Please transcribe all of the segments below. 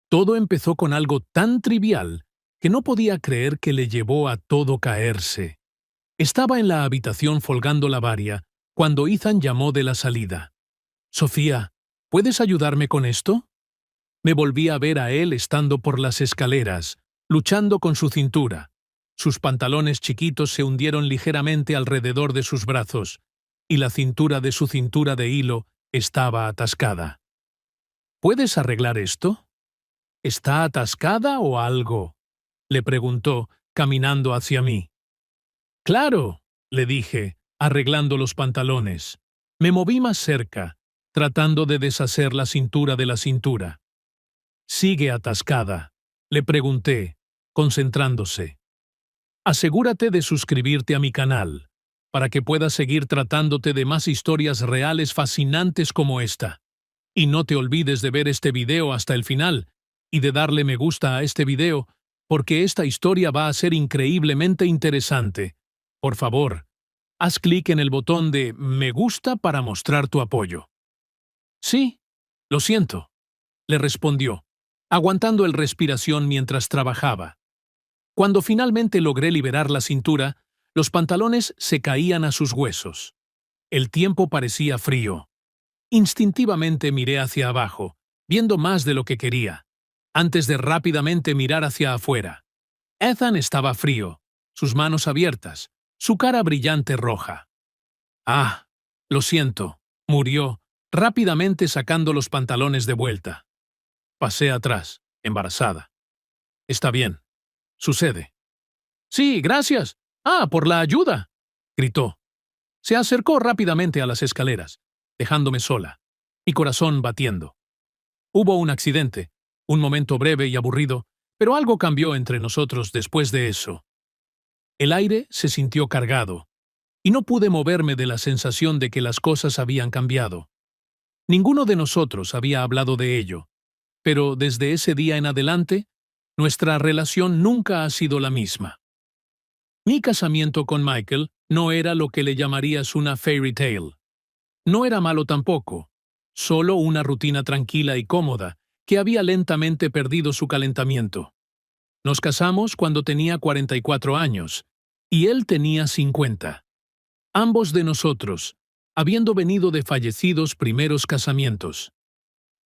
Todo empezó con algo tan trivial que no podía creer que le llevó a todo caerse. Estaba en la habitación folgando la varia cuando Ethan llamó de la salida. «Sofía, ¿puedes ayudarme con esto?» Me volví a ver a él estando por las escaleras, luchando con su cintura. Sus pantalones chiquitos se hundieron ligeramente alrededor de sus brazos, y la cintura de su cintura de hilo estaba atascada. «¿Puedes arreglar esto?» «¿Está atascada o algo?», le preguntó, caminando hacia mí. «Claro», le dije, arreglando los pantalones. Me moví más cerca, tratando de deshacer la cintura de la cintura. «¿Sigue atascada?», le pregunté, concentrándose. «Asegúrate de suscribirte a mi canal, para que puedas seguir tratándote de más historias reales fascinantes como esta. Y no te olvides de ver este video hasta el final, y de darle me gusta a este video, porque esta historia va a ser increíblemente interesante. Por favor, haz clic en el botón de me gusta para mostrar tu apoyo». «Sí, lo siento», le respondió, aguantando el respiración mientras trabajaba. Cuando finalmente logré liberar la cintura, los pantalones se caían a sus huesos. El tiempo parecía frío. Instintivamente miré hacia abajo, viendo más de lo que quería, antes de rápidamente mirar hacia afuera. Ethan estaba frío, sus manos abiertas, su cara brillante roja. «Ah, lo siento», murió, rápidamente sacando los pantalones de vuelta. Pasé atrás, embarazada. «Está bien. Sucede». «Sí, gracias. Por la ayuda», gritó. Se acercó rápidamente a las escaleras, dejándome sola, mi corazón batiendo. Hubo un accidente, un momento breve y aburrido, pero algo cambió entre nosotros después de eso. El aire se sintió cargado, y no pude moverme de la sensación de que las cosas habían cambiado. Ninguno de nosotros había hablado de ello, pero desde ese día en adelante, nuestra relación nunca ha sido la misma. Mi casamiento con Michael no era lo que le llamarías una fairy tale. No era malo tampoco, solo una rutina tranquila y cómoda que había lentamente perdido su calentamiento. Nos casamos cuando tenía 44 años, y él tenía 50. Ambos de nosotros, habiendo venido de fallecidos primeros casamientos.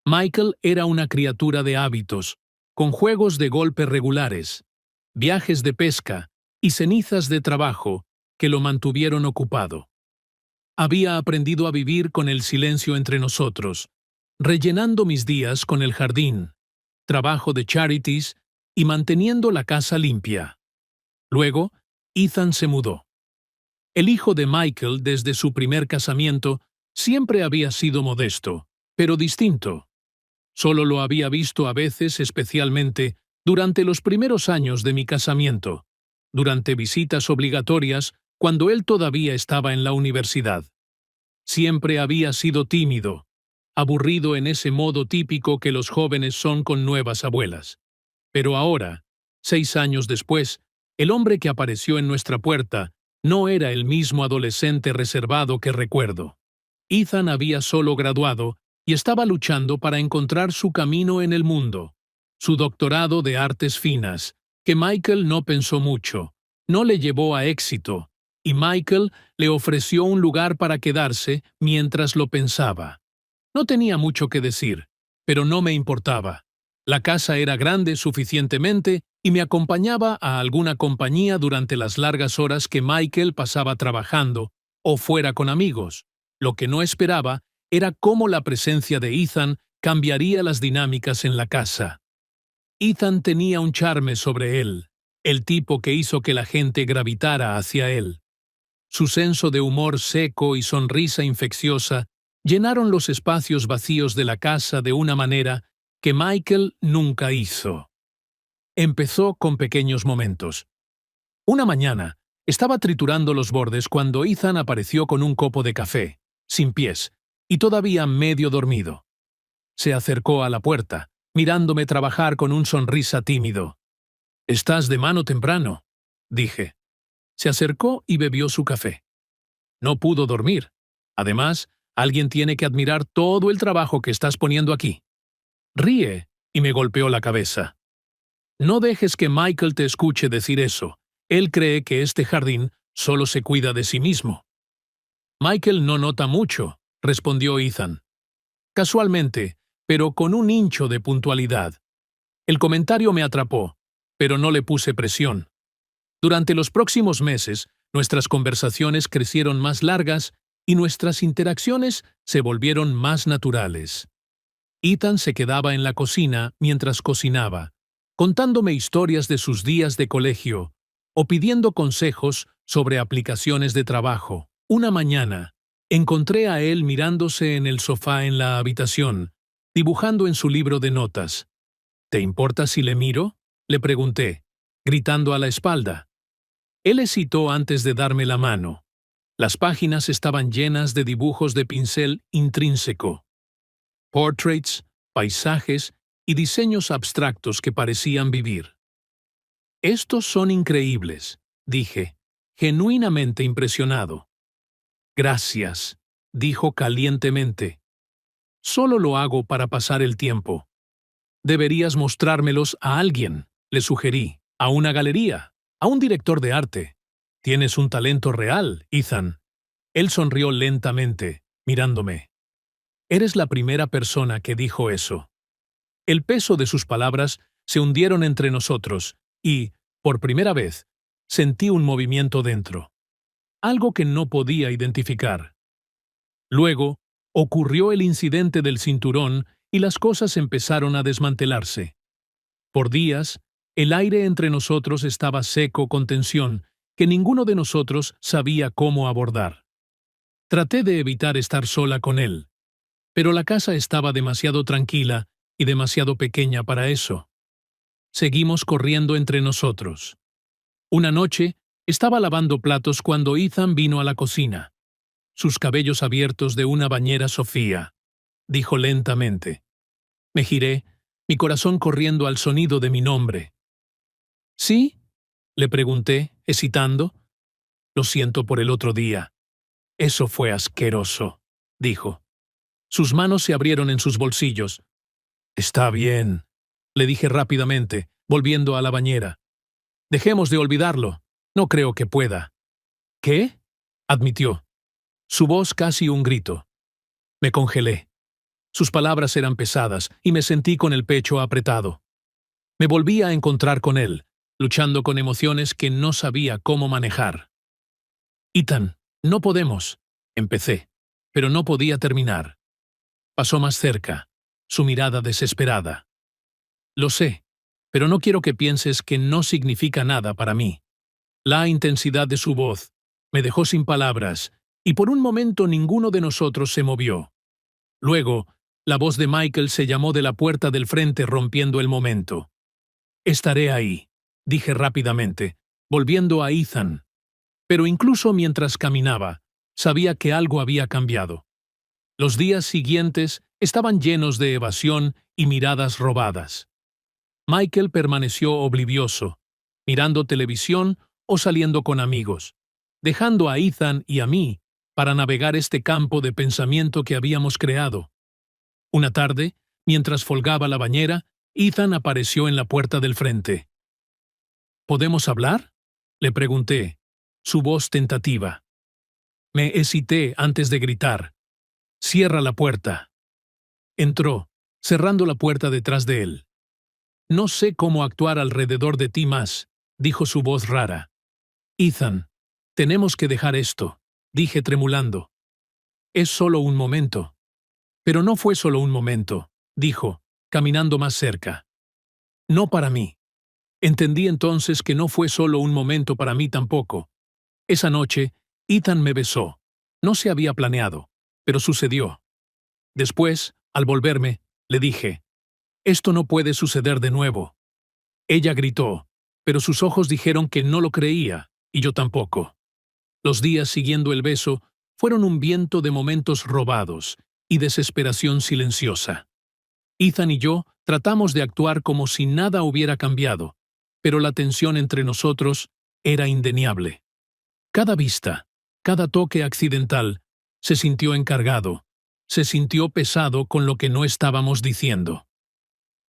Michael era una criatura de hábitos, con juegos de golpe regulares, viajes de pesca y cenizas de trabajo que lo mantuvieron ocupado. Había aprendido a vivir con el silencio entre nosotros, rellenando mis días con el jardín, trabajo de charities y manteniendo la casa limpia. Luego, Ethan se mudó. El hijo de Michael, desde su primer casamiento, siempre había sido modesto, pero distinto. Solo lo había visto a veces, especialmente durante los primeros años de mi casamiento, durante visitas obligatorias cuando él todavía estaba en la universidad. Siempre había sido tímido, aburrido en ese modo típico que los jóvenes son con nuevas abuelas. Pero ahora, 6 años después, el hombre que apareció en nuestra puerta no era el mismo adolescente reservado que recuerdo. Ethan había solo graduado y estaba luchando para encontrar su camino en el mundo, su doctorado de artes finas, que Michael no pensó mucho, no le llevó a éxito, y Michael le ofreció un lugar para quedarse mientras lo pensaba. No tenía mucho que decir, pero no me importaba. La casa era grande suficientemente y me acompañaba a alguna compañía durante las largas horas que Michael pasaba trabajando o fuera con amigos. Lo que no esperaba era cómo la presencia de Ethan cambiaría las dinámicas en la casa. Ethan tenía un charme sobre él, el tipo que hizo que la gente gravitara hacia él. Su senso de humor seco y sonrisa infecciosa llenaron los espacios vacíos de la casa de una manera que Michael nunca hizo. Empezó con pequeños momentos. Una mañana, estaba triturando los bordes cuando Ethan apareció con un copo de café, sin pies, y todavía medio dormido. Se acercó a la puerta, mirándome trabajar con un sonrisa tímido. «Estás de mano temprano», dije. Se acercó y bebió su café. «No pudo dormir. Además, alguien tiene que admirar todo el trabajo que estás poniendo aquí». «Ríe», y me golpeó la cabeza. No dejes que Michael te escuche decir eso. Él cree que este jardín solo se cuida de sí mismo. Michael no nota mucho, respondió Ethan. Casualmente, pero con un hincho de puntualidad. El comentario me atrapó, pero no le puse presión. Durante los próximos meses, nuestras conversaciones crecieron más largas y nuestras interacciones se volvieron más naturales. Ethan se quedaba en la cocina mientras cocinaba, contándome historias de sus días de colegio o pidiendo consejos sobre aplicaciones de trabajo. Una mañana, encontré a él mirándose en el sofá en la habitación, dibujando en su libro de notas. ¿Te importa si le miro?, le pregunté, gritando a la espalda. Él hesitó antes de darme la mano. Las páginas estaban llenas de dibujos de pincel intrínseco. Portraits, paisajes y diseños abstractos que parecían vivir. Estos son increíbles, dije, genuinamente impresionado. Gracias, dijo calientemente. Solo lo hago para pasar el tiempo. Deberías mostrármelos a alguien, le sugerí, a una galería, a un director de arte. Tienes un talento real, Ethan. Él sonrió lentamente, mirándome. Eres la primera persona que dijo eso. El peso de sus palabras se hundieron entre nosotros y, por primera vez, sentí un movimiento dentro. Algo que no podía identificar. Luego, ocurrió el incidente del cinturón y las cosas empezaron a desmantelarse. Por días, el aire entre nosotros estaba seco con tensión que ninguno de nosotros sabía cómo abordar. Traté de evitar estar sola con él, pero la casa estaba demasiado tranquila y demasiado pequeña para eso. Seguimos corriendo entre nosotros. Una noche, estaba lavando platos cuando Ethan vino a la cocina. Sus cabellos abiertos de una bañera Sofía, dijo lentamente. Me giré, mi corazón corriendo al sonido de mi nombre. ¿Sí?, le pregunté, hesitando. Lo siento por el otro día. Eso fue asqueroso, dijo. Sus manos se abrieron en sus bolsillos. Está bien, le dije rápidamente, volviendo a la bañera. Dejemos de olvidarlo. No creo que pueda. ¿Qué?, admitió. Su voz casi un grito. Me congelé. Sus palabras eran pesadas y me sentí con el pecho apretado. Me volví a encontrar con él, luchando con emociones que no sabía cómo manejar. Ethan, no podemos, empecé, pero no podía terminar. Pasó más cerca, su mirada desesperada. Lo sé, pero no quiero que pienses que no significa nada para mí. La intensidad de su voz me dejó sin palabras y por un momento ninguno de nosotros se movió. Luego, la voz de Michael se llamó de la puerta del frente rompiendo el momento. Estaré ahí, dije rápidamente, volviendo a Ethan. Pero incluso mientras caminaba, sabía que algo había cambiado. Los días siguientes estaban llenos de evasión y miradas robadas. Michael permaneció oblivioso, mirando televisión o saliendo con amigos, dejando a Ethan y a mí para navegar este campo de pensamiento que habíamos creado. Una tarde, mientras folgaba la bañera, Ethan apareció en la puerta del frente. ¿Podemos hablar?, le pregunté, su voz tentativa. Me hesité antes de gritar. Cierra la puerta. Entró, cerrando la puerta detrás de él. No sé cómo actuar alrededor de ti más, dijo su voz rara. Ethan, tenemos que dejar esto, dije tremulando. Es solo un momento. Pero no fue solo un momento, dijo, caminando más cerca. No para mí. Entendí entonces que no fue solo un momento para mí tampoco. Esa noche, Ethan me besó. No se había planeado, pero sucedió. Después, al volverme, le dije, «Esto no puede suceder de nuevo». Ella gritó, pero sus ojos dijeron que no lo creía, y yo tampoco. Los días siguiendo el beso fueron un viento de momentos robados y desesperación silenciosa. Ethan y yo tratamos de actuar como si nada hubiera cambiado, pero la tensión entre nosotros era indeniable. Cada vista, cada toque accidental, se sintió encargado, se sintió pesado con lo que no estábamos diciendo.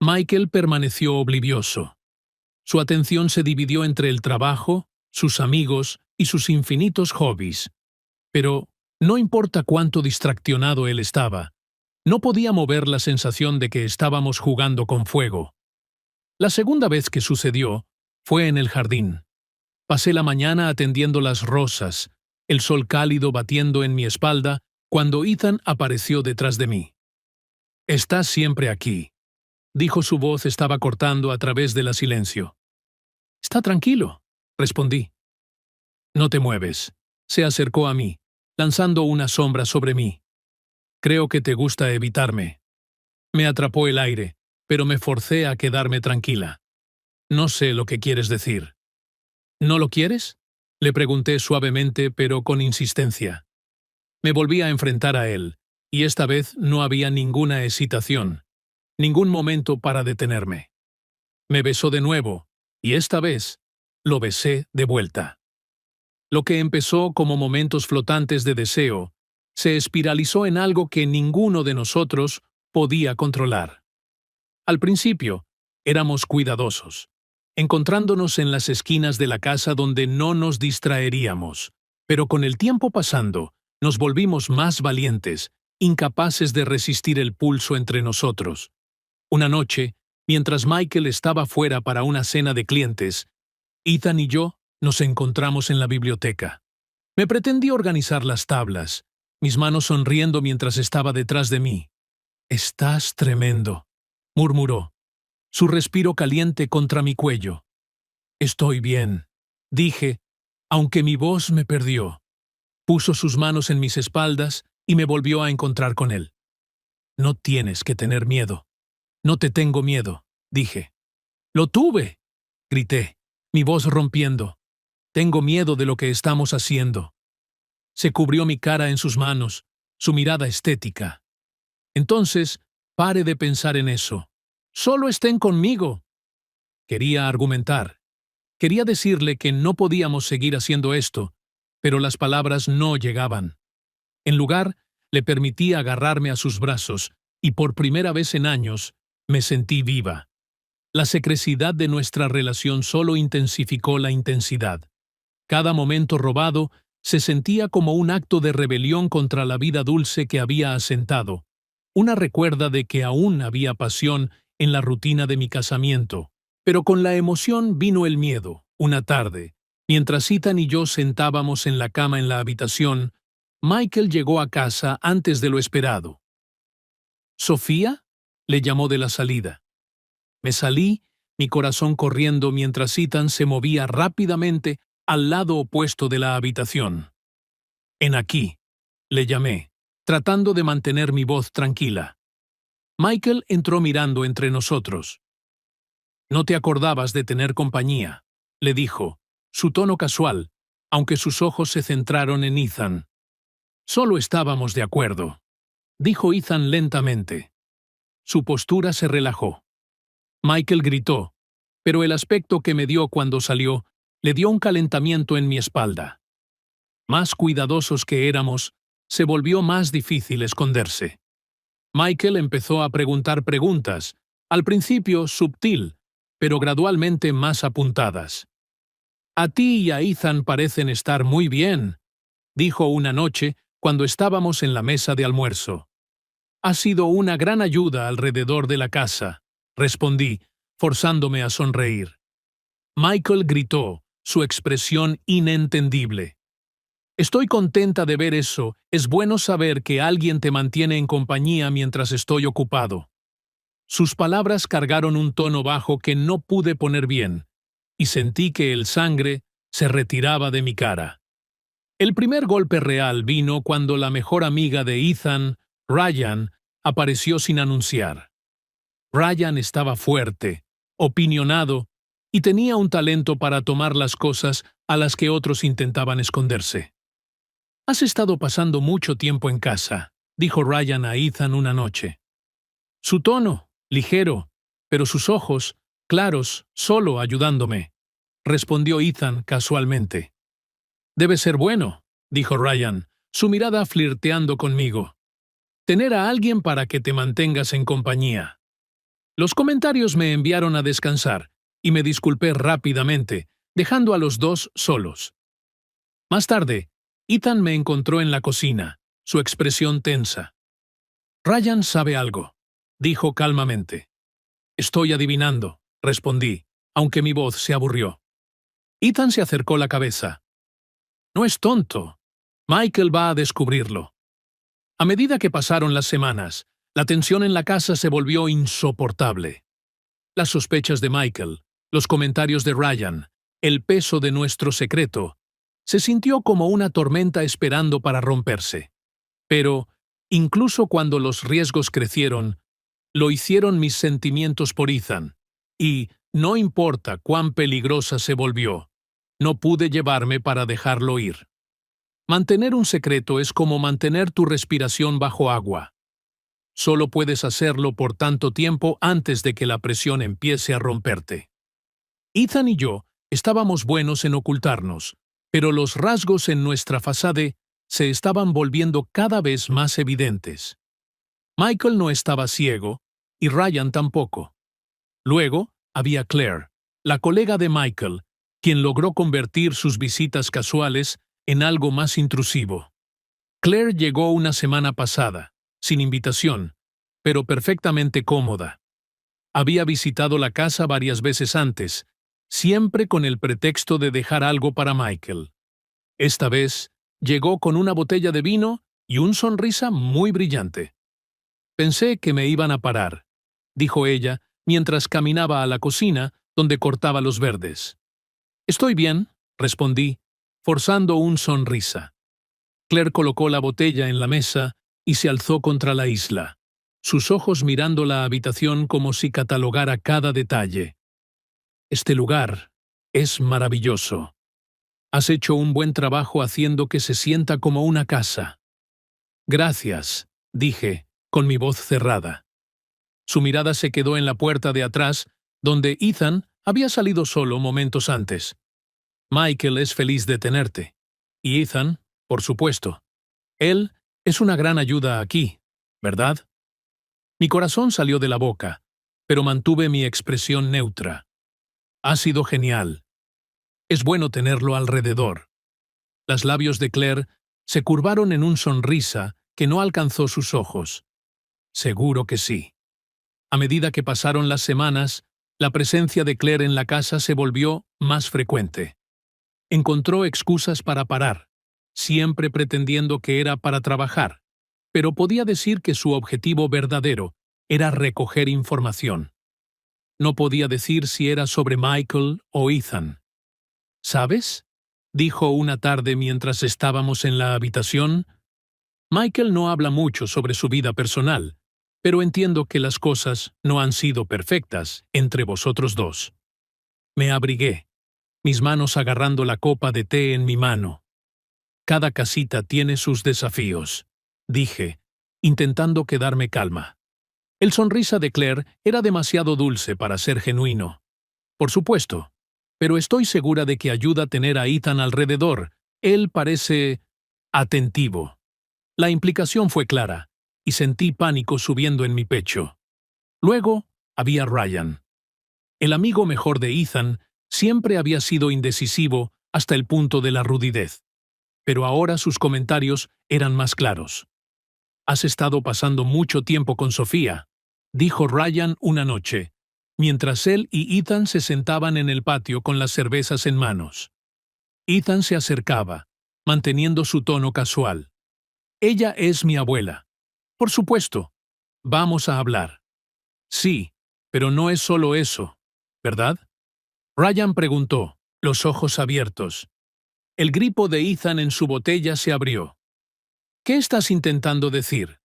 Michael permaneció oblivioso. Su atención se dividió entre el trabajo, sus amigos y sus infinitos hobbies. Pero, no importa cuánto distraccionado él estaba, no podía mover la sensación de que estábamos jugando con fuego. La segunda vez que sucedió fue en el jardín. Pasé la mañana atendiendo las rosas, el sol cálido batiendo en mi espalda, cuando Ethan apareció detrás de mí. «Estás siempre aquí», dijo. Su voz estaba cortando a través del silencio. «Está tranquilo», respondí. «No te mueves». Se acercó a mí, lanzando una sombra sobre mí. «Creo que te gusta evitarme». Me atrapó el aire, pero me forcé a quedarme tranquila. «No sé lo que quieres decir». «¿No lo quieres?», le pregunté suavemente, pero con insistencia. Me volví a enfrentar a él, y esta vez no había ninguna hesitación, ningún momento para detenerme. Me besó de nuevo, y esta vez lo besé de vuelta. Lo que empezó como momentos flotantes de deseo, se espiralizó en algo que ninguno de nosotros podía controlar. Al principio, éramos cuidadosos, encontrándonos en las esquinas de la casa donde no nos distraeríamos, pero con el tiempo pasando, nos volvimos más valientes, incapaces de resistir el pulso entre nosotros. Una noche, mientras Michael estaba fuera para una cena de clientes, Ethan y yo nos encontramos en la biblioteca. Me pretendí organizar las tablas, mis manos sonriendo mientras estaba detrás de mí. «Estás tremendo», murmuró, su respiro caliente contra mi cuello. «Estoy bien», dije, aunque mi voz me perdió. Puso sus manos en mis espaldas y me volvió a encontrar con él. «No tienes que tener miedo». «No te tengo miedo», dije. «Lo tuve», grité, mi voz rompiendo. «Tengo miedo de lo que estamos haciendo». Se cubrió mi cara en sus manos, su mirada estética. «Entonces, pare de pensar en eso. Solo estén conmigo». Quería argumentar. Quería decirle que no podíamos seguir haciendo esto, pero las palabras no llegaban. En lugar, le permití agarrarme a sus brazos, y por primera vez en años, me sentí viva. La secrecidad de nuestra relación solo intensificó la intensidad. Cada momento robado se sentía como un acto de rebelión contra la vida dulce que había asentado, una recuerda de que aún había pasión en la rutina de mi casamiento. Pero con la emoción vino el miedo. Una tarde, mientras Ethan y yo sentábamos en la cama en la habitación, Michael llegó a casa antes de lo esperado. «¿Sofía?», le llamó de la salida. Me salí, mi corazón corriendo mientras Ethan se movía rápidamente al lado opuesto de la habitación. «En aquí», le llamé, tratando de mantener mi voz tranquila. Michael entró mirando entre nosotros. «No te acordabas de tener compañía», le dijo, su tono casual, aunque sus ojos se centraron en Ethan. «Solo estábamos de acuerdo», dijo Ethan lentamente. Su postura se relajó. Michael gritó, pero el aspecto que me dio cuando salió le dio un calentamiento en mi espalda. Más cuidadosos que éramos, se volvió más difícil esconderse. Michael empezó a preguntar preguntas, al principio sutil, pero gradualmente más apuntadas. «A ti y a Ethan parecen estar muy bien», dijo una noche cuando estábamos en la mesa de almuerzo. «Ha sido una gran ayuda alrededor de la casa», respondí, forzándome a sonreír. Michael gritó, su expresión inentendible. «Estoy contenta de ver eso. Es bueno saber que alguien te mantiene en compañía mientras estoy ocupado». Sus palabras cargaron un tono bajo que no pude poner bien, y sentí que el sangre se retiraba de mi cara. El primer golpe real vino cuando la mejor amiga de Ethan, Ryan, apareció sin anunciar. Ryan estaba fuerte, opinionado, y tenía un talento para tomar las cosas a las que otros intentaban esconderse. «Has estado pasando mucho tiempo en casa», dijo Ryan a Ethan una noche. Su tono, ligero, pero sus ojos, claros, solo ayudándome, respondió Ethan casualmente. «Debe ser bueno», dijo Ryan, su mirada flirteando conmigo. «Tener a alguien para que te mantengas en compañía». Los comentarios me enviaron a descansar y me disculpé rápidamente, dejando a los dos solos. Más tarde, Ethan me encontró en la cocina, su expresión tensa. «Ryan sabe algo», dijo calmamente. «Estoy adivinando», respondí, aunque mi voz se aburrió. Ethan se acercó la cabeza. «No es tonto. Michael va a descubrirlo». A medida que pasaron las semanas, la tensión en la casa se volvió insoportable. Las sospechas de Michael, los comentarios de Ryan, el peso de nuestro secreto, se sintió como una tormenta esperando para romperse. Pero, incluso cuando los riesgos crecieron, lo hicieron mis sentimientos por Ethan, y, no importa cuán peligrosa se volvió, no pude llevarme para dejarlo ir. Mantener un secreto es como mantener tu respiración bajo agua. Solo puedes hacerlo por tanto tiempo antes de que la presión empiece a romperte. Ethan y yo estábamos buenos en ocultarnos, pero los rasgos en nuestra fachada se estaban volviendo cada vez más evidentes. Michael no estaba ciego, y Ryan tampoco. Luego había Claire, la colega de Michael, quien logró convertir sus visitas casuales en algo más intrusivo. Claire llegó una semana pasada, sin invitación, pero perfectamente cómoda. Había visitado la casa varias veces antes, siempre con el pretexto de dejar algo para Michael. Esta vez, llegó con una botella de vino y una sonrisa muy brillante. «Pensé que me iban a parar», dijo ella, mientras caminaba a la cocina, donde cortaba los verdes. «Estoy bien», respondí, forzando una sonrisa. Claire colocó la botella en la mesa y se alzó contra la isla, sus ojos mirando la habitación como si catalogara cada detalle. «Este lugar es maravilloso. Has hecho un buen trabajo haciendo que se sienta como una casa». «Gracias», dije, con mi voz cerrada. Su mirada se quedó en la puerta de atrás, donde Ethan había salido solo momentos antes. «Michael es feliz de tenerte. Y Ethan, por supuesto. Él es una gran ayuda aquí, ¿verdad?» Mi corazón salió de la boca, pero mantuve mi expresión neutra. «Ha sido genial. Es bueno tenerlo alrededor». Los labios de Claire se curvaron en una sonrisa que no alcanzó sus ojos. «Seguro que sí». A medida que pasaron las semanas, la presencia de Claire en la casa se volvió más frecuente. Encontró excusas para parar, siempre pretendiendo que era para trabajar, pero podía decir que su objetivo verdadero era recoger información. No podía decir si era sobre Michael o Ethan. «¿Sabes?», dijo una tarde mientras estábamos en la habitación. «Michael no habla mucho sobre su vida personal, pero entiendo que las cosas no han sido perfectas entre vosotros dos». Me abrigué, mis manos agarrando la copa de té en mi mano. «Cada casita tiene sus desafíos», dije, intentando quedarme calma. El sonrisa de Claire era demasiado dulce para ser genuino. «Por supuesto, pero estoy segura de que ayuda a tener a Ethan alrededor. Él parece atentivo». La implicación fue clara, y sentí pánico subiendo en mi pecho. Luego había Ryan. El amigo mejor de Ethan siempre había sido indecisivo hasta el punto de la rudidez, pero ahora sus comentarios eran más claros. «Has estado pasando mucho tiempo con Sofía», dijo Ryan una noche, mientras él y Ethan se sentaban en el patio con las cervezas en manos. Ethan se acercaba, manteniendo su tono casual. «Ella es mi abuela. Por supuesto. Vamos a hablar». «Sí, pero no es solo eso, ¿verdad?», Ryan preguntó, los ojos abiertos. El gripo de Ethan en su botella se abrió. «¿Qué estás intentando decir?»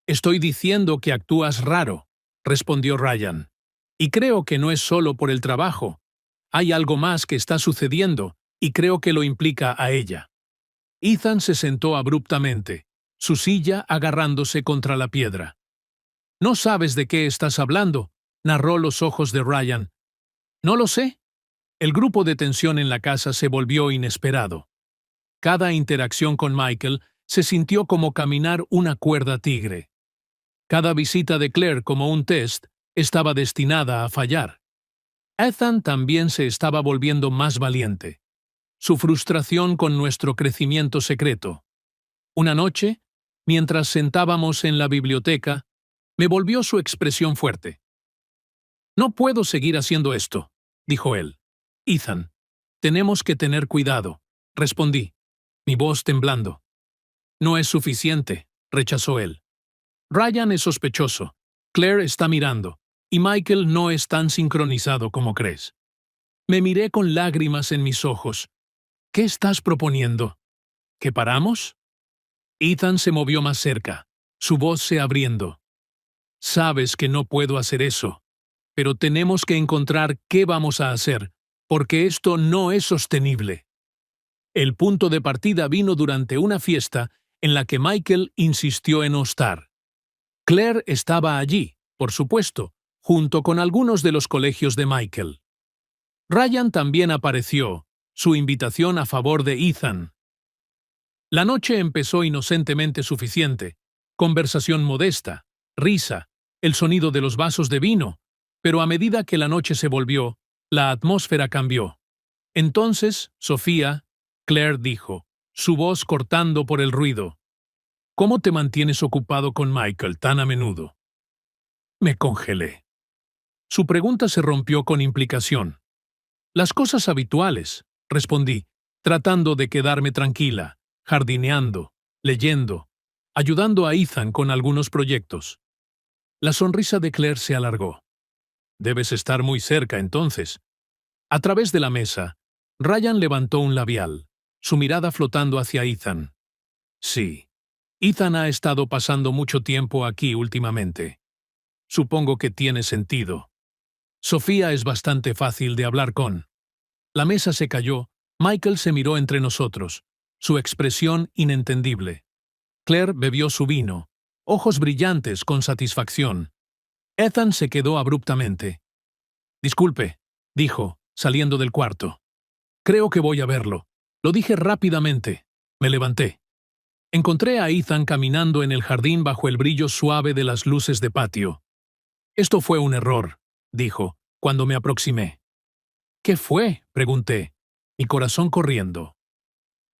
«Estoy diciendo que actúas raro», respondió Ryan. «Y creo que no es solo por el trabajo. Hay algo más que está sucediendo, y creo que lo implica a ella». Ethan se sentó abruptamente, su silla agarrándose contra la piedra. «No sabes de qué estás hablando», narró los ojos de Ryan. «No lo sé». El grupo de tensión en la casa se volvió inesperado. Cada interacción con Michael se sintió como caminar una cuerda tigre. Cada visita de Claire como un test estaba destinada a fallar. Ethan también se estaba volviendo más valiente. Su frustración con nuestro crecimiento secreto. Una noche, mientras sentábamos en la biblioteca, me volvió su expresión fuerte. «No puedo seguir haciendo esto», dijo él. «Ethan, tenemos que tener cuidado», respondí, mi voz temblando. «No es suficiente», rechazó él. «Ryan es sospechoso, Claire está mirando, y Michael no es tan sincronizado como crees». Me miré con lágrimas en mis ojos. «¿Qué estás proponiendo? ¿Que paramos?» Ethan se movió más cerca, su voz se abriendo. «Sabes que no puedo hacer eso, pero tenemos que encontrar qué vamos a hacer, porque esto no es sostenible». El punto de partida vino durante una fiesta en la que Michael insistió en no estar. Claire estaba allí, por supuesto, junto con algunos de los colegios de Michael. Ryan también apareció, su invitación a favor de Ethan. La noche empezó inocentemente suficiente, conversación modesta, risa, el sonido de los vasos de vino, pero a medida que la noche se volvió, la atmósfera cambió. Entonces, Sofía, Claire dijo, su voz cortando por el ruido. «¿Cómo te mantienes ocupado con Michael tan a menudo?» Me congelé. Su pregunta se rompió con implicación. «Las cosas habituales», respondí, tratando de quedarme tranquila, jardineando, leyendo, ayudando a Ethan con algunos proyectos. La sonrisa de Claire se alargó. «Debes estar muy cerca, entonces». A través de la mesa, Ryan levantó un labial, su mirada flotando hacia Ethan. «Sí. Ethan ha estado pasando mucho tiempo aquí últimamente. Supongo que tiene sentido. Sofía es bastante fácil de hablar con». La mesa se cayó, Michael se miró entre nosotros, su expresión inentendible. Claire bebió su vino, ojos brillantes con satisfacción. Ethan se quedó abruptamente. «Disculpe», dijo, saliendo del cuarto. «Creo que voy a verlo». Lo dije rápidamente. Me levanté. Encontré a Ethan caminando en el jardín bajo el brillo suave de las luces de patio. «Esto fue un error», dijo, cuando me aproximé. «¿Qué fue?», pregunté, mi corazón corriendo.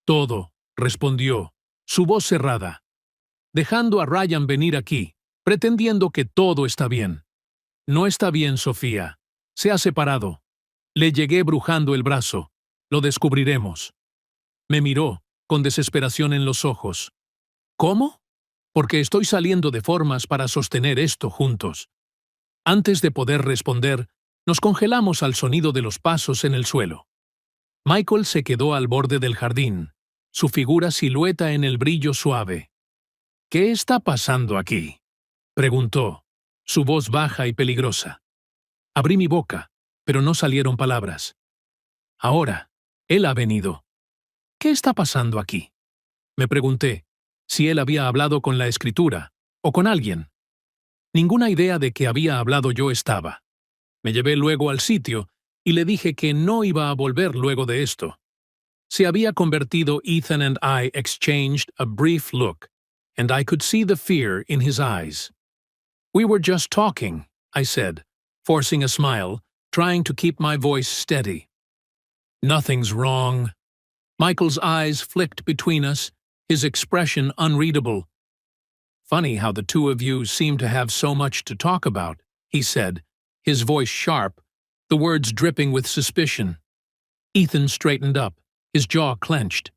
«Todo», respondió, su voz cerrada. «Dejando a Ryan venir aquí, pretendiendo que todo está bien. No está bien, Sofía. Se ha separado. Le llegué brujando el brazo. Lo descubriremos». Me miró, con desesperación en los ojos. «¿Cómo?». «Porque estoy saliendo de formas para sostener esto juntos». Antes de poder responder, nos congelamos al sonido de los pasos en el suelo. Michael se quedó al borde del jardín, su figura silueta en el brillo suave. «¿Qué está pasando aquí?», preguntó, su voz baja y peligrosa. Abrí mi boca, pero no salieron palabras. «Ahora, él ha venido». «¿Qué está pasando aquí?», me pregunté, si él había hablado con la escritura, o con alguien. Ninguna idea de que había hablado yo estaba. Me llevé luego al sitio y le dije que no iba a volver luego de esto. Se había convertido. Ethan and I exchanged a brief look, and I could see the fear in his eyes. «We were just talking», I said, forcing a smile, trying to keep my voice steady. «Nothing's wrong». Michael's eyes flicked between us, his expression unreadable. «Funny how the two of you seem to have so much to talk about», he said, his voice sharp, the words dripping with suspicion. Ethan straightened up, his jaw clenched.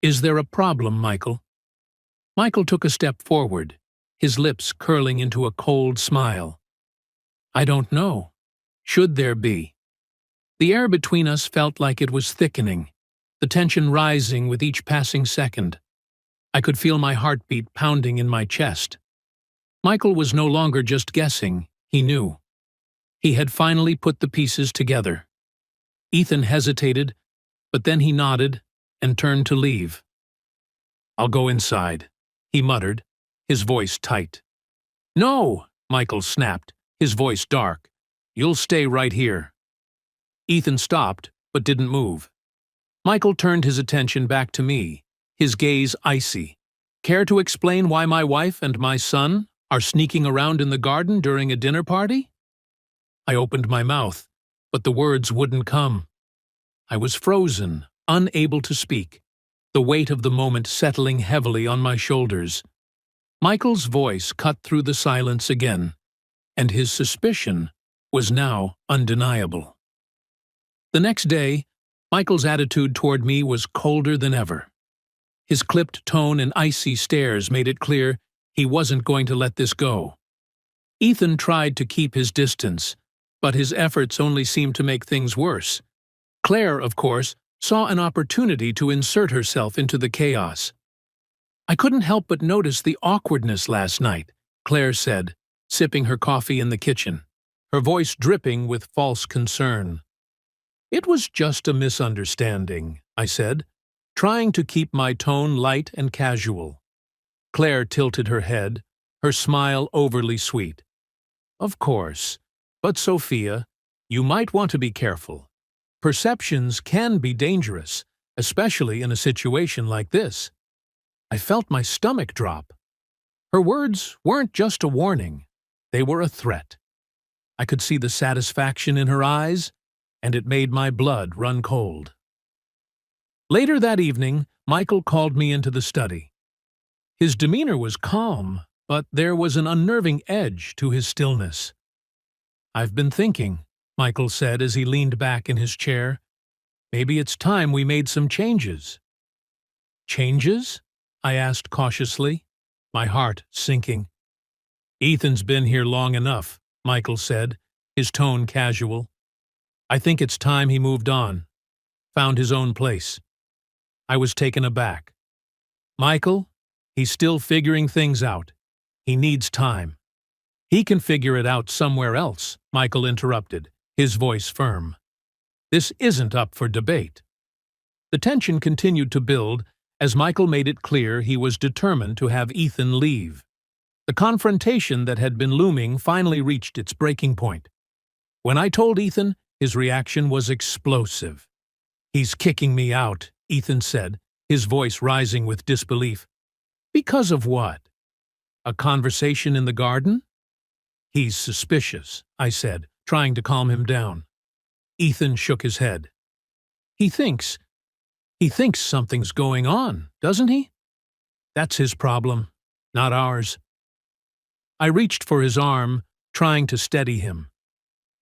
«Is there a problem, Michael?». Michael took a step forward, his lips curling into a cold smile. «I don't know. Should there be?». The air between us felt like it was thickening, the tension rising with each passing second. I could feel my heartbeat pounding in my chest. Michael was no longer just guessing, he knew. He had finally put the pieces together. Ethan hesitated, but then he nodded and turned to leave. «I'll go inside», he muttered, his voice tight. «No», Michael snapped, his voice dark. «You'll stay right here». Ethan stopped, but didn't move. Michael turned his attention back to me, his gaze icy. «Care to explain why my wife and my son Are sneaking around in the garden during a dinner party? I opened my mouth, but the words wouldn't come. I was frozen, unable to speak, the weight of the moment settling heavily on my shoulders. Michael's voice cut through the silence again, and his suspicion was now undeniable. The next day, Michael's attitude toward me was colder than ever. His clipped tone and icy stares made it clear he wasn't going to let this go. Ethan tried to keep his distance, but his efforts only seemed to make things worse. Claire, of course, saw an opportunity to insert herself into the chaos. "I couldn't help but notice the awkwardness last night," Claire said, sipping her coffee in the kitchen, her voice dripping with false concern. "It was just a misunderstanding," I said, trying to keep my tone light and casual. Claire tilted her head, her smile overly sweet. "Of course, but Sophia, you might want to be careful. Perceptions can be dangerous, especially in a situation like this." I felt my stomach drop. Her words weren't just a warning, they were a threat. I could see the satisfaction in her eyes, and it made my blood run cold. Later that evening, Michael called me into the study. His demeanor was calm, but there was an unnerving edge to his stillness. "I've been thinking," Michael said as he leaned back in his chair. "Maybe it's time we made some changes." "Changes?" I asked cautiously, my heart sinking. "Ethan's been here long enough," Michael said, his tone casual. "I think it's time he moved on, found his own place." I was taken aback. "Michael, he's still figuring things out. He needs time." "He can figure it out somewhere else," Michael interrupted, his voice firm. "This isn't up for debate." The tension continued to build as Michael made it clear he was determined to have Ethan leave. The confrontation that had been looming finally reached its breaking point. When I told Ethan, his reaction was explosive. "He's kicking me out," Ethan said, his voice rising with disbelief. "Because of what? A conversation in the garden?" "He's suspicious," I said, trying to calm him down. Ethan shook his head. He thinks something's going on, doesn't he? That's his problem, not ours." I reached for his arm, trying to steady him.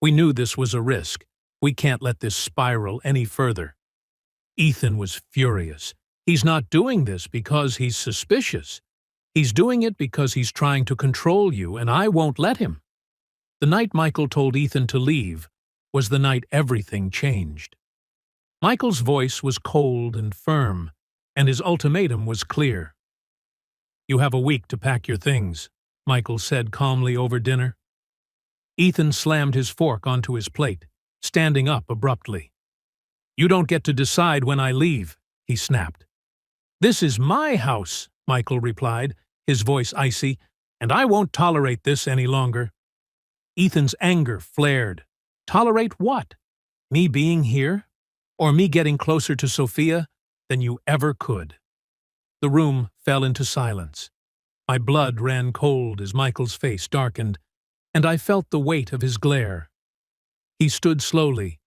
We knew this was a risk. We can't let this spiral any further. Ethan was furious. He's not doing this because he's suspicious. He's doing it because he's trying to control you, and I won't let him. The night Michael told Ethan to leave was the night everything changed. Michael's voice was cold and firm, and his ultimatum was clear. "You have a week to pack your things," Michael said calmly over dinner. Ethan slammed his fork onto his plate, standing up abruptly. "You don't get to decide when I leave," he snapped. "This is my house," Michael replied, his voice icy, "and I won't tolerate this any longer." Ethan's anger flared. Tolerate what? Me being here? Or me getting closer to Sophia than you ever could? The room fell into silence. My blood ran cold as Michael's face darkened, and I felt the weight of his glare. He stood slowly,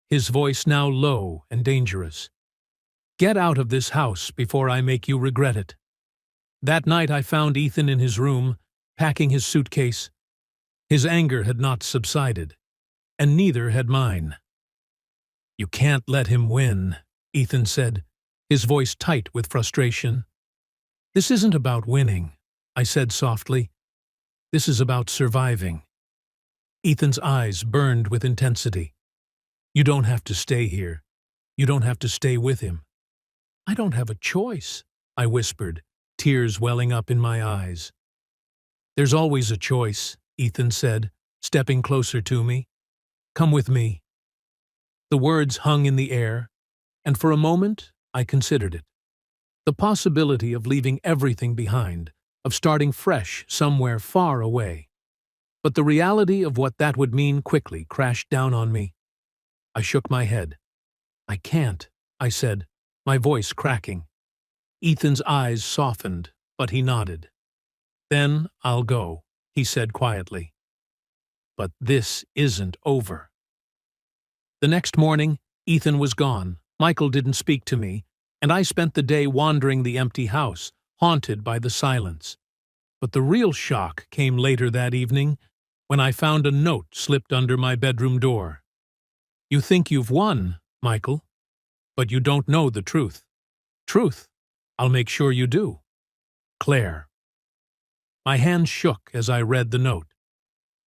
his voice now low and dangerous. "Get out of this house before I make you regret it." That night I found Ethan in his room, packing his suitcase. His anger had not subsided, and neither had mine. "You can't let him win," Ethan said, his voice tight with frustration. "This isn't about winning," I said softly. "This is about surviving." Ethan's eyes burned with intensity. "You don't have to stay here. You don't have to stay with him." "I don't have a choice," I whispered, tears welling up in my eyes. "There's always a choice," Ethan said, stepping closer to me. "Come with me." The words hung in the air, and for a moment I considered it. The possibility of leaving everything behind, of starting fresh somewhere far away. But the reality of what that would mean quickly crashed down on me. I shook my head. "I can't," I said, my voice cracking. Ethan's eyes softened, but he nodded. "Then I'll go," he said quietly. But this isn't over. The next morning, Ethan was gone. Michael didn't speak to me, and I spent the day wandering the empty house, haunted by the silence. But the real shock came later that evening, when I found a note slipped under my bedroom door. "You think you've won, Michael, but you don't know the truth. Truth, I'll make sure you do. Claire." My hand shook as I read the note.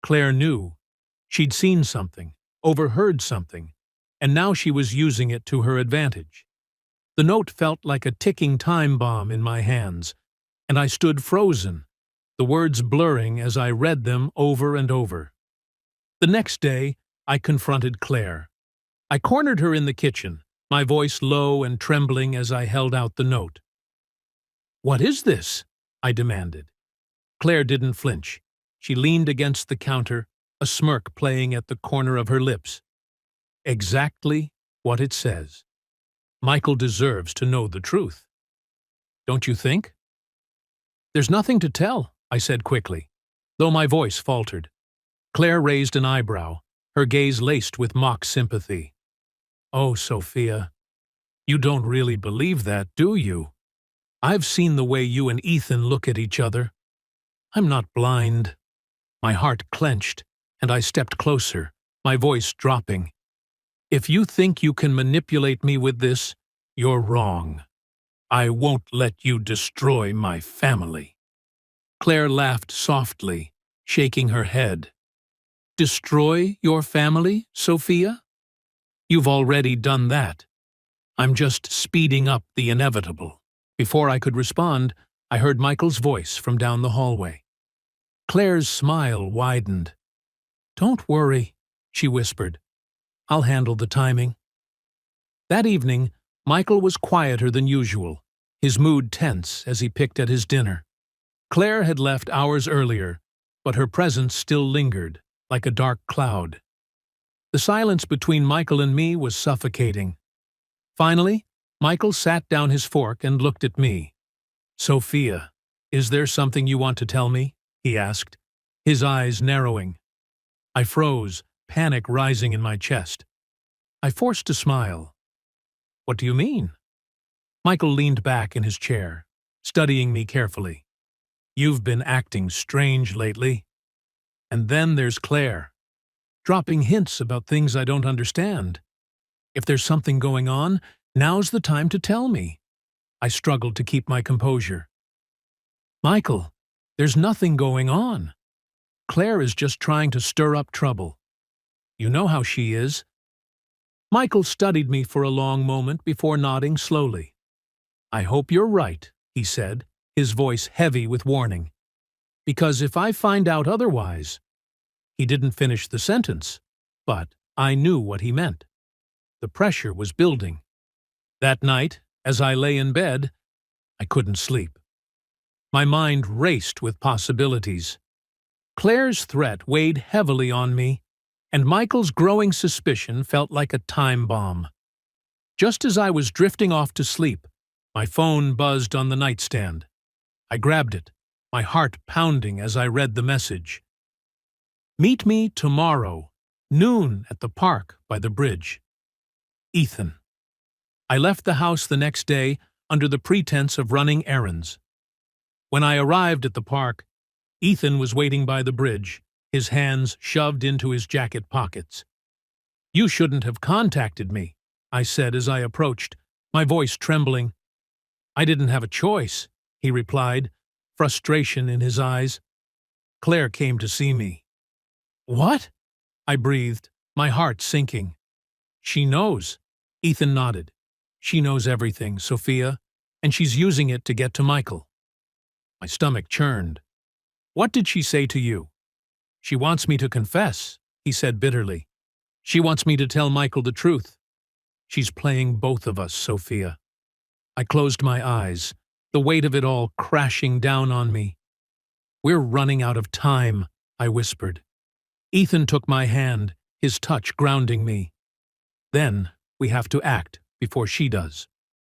Claire knew. She'd seen something, overheard something, and now she was using it to her advantage. The note felt like a ticking time bomb in my hands, and I stood frozen, the words blurring as I read them over and over. The next day, I confronted Claire. I cornered her in the kitchen, my voice low and trembling as I held out the note. "What is this?" I demanded. Claire didn't flinch. She leaned against the counter, a smirk playing at the corner of her lips. "Exactly what it says. Michael deserves to know the truth. Don't you think?" "There's nothing to tell," I said quickly, though my voice faltered. Claire raised an eyebrow, her gaze laced with mock sympathy. "Oh, Sophia, you don't really believe that, do you? I've seen the way you and Ethan look at each other. I'm not blind." My heart clenched, and I stepped closer, my voice dropping. "If you think you can manipulate me with this, you're wrong. I won't let you destroy my family." Claire laughed softly, shaking her head. "Destroy your family, Sophia? You've already done that. I'm just speeding up the inevitable." Before I could respond, I heard Michael's voice from down the hallway. Claire's smile widened. "Don't worry," she whispered. "I'll handle the timing." That evening, Michael was quieter than usual, his mood tense as he picked at his dinner. Claire had left hours earlier, but her presence still lingered, like a dark cloud. The silence between Michael and me was suffocating. Finally, Michael sat down his fork and looked at me. "Sophia, is there something you want to tell me?" he asked, his eyes narrowing. I froze, panic rising in my chest. I forced a smile. "What do you mean?" Michael leaned back in his chair, studying me carefully. "You've been acting strange lately. And then there's Claire, dropping hints about things I don't understand. If there's something going on, now's the time to tell me." I struggled to keep my composure. "Michael, there's nothing going on. Claire is just trying to stir up trouble. You know how she is." Michael studied me for a long moment before nodding slowly. "I hope you're right," he said, his voice heavy with warning. "Because if I find out otherwise—" He didn't finish the sentence, but I knew what he meant. The pressure was building. That night, as I lay in bed, I couldn't sleep. My mind raced with possibilities. Claire's threat weighed heavily on me, and Michael's growing suspicion felt like a time bomb. Just as I was drifting off to sleep, my phone buzzed on the nightstand. I grabbed it, my heart pounding as I read the message. "Meet me tomorrow, noon at the park by the bridge. Ethan." I left the house the next day under the pretense of running errands. When I arrived at the park, Ethan was waiting by the bridge, his hands shoved into his jacket pockets. "You shouldn't have contacted me," I said as I approached, my voice trembling. "I didn't have a choice," he replied, frustration in his eyes. "Claire came to see me." "What?" I breathed, my heart sinking. "She knows," Ethan nodded. "She knows everything, Sophia, and she's using it to get to Michael." My stomach churned. "What did she say to you?" "She wants me to confess," he said bitterly. "She wants me to tell Michael the truth. She's playing both of us, Sophia." I closed my eyes, the weight of it all crashing down on me. "We're running out of time," I whispered. Ethan took my hand, his touch grounding me. "Then we have to act before she does."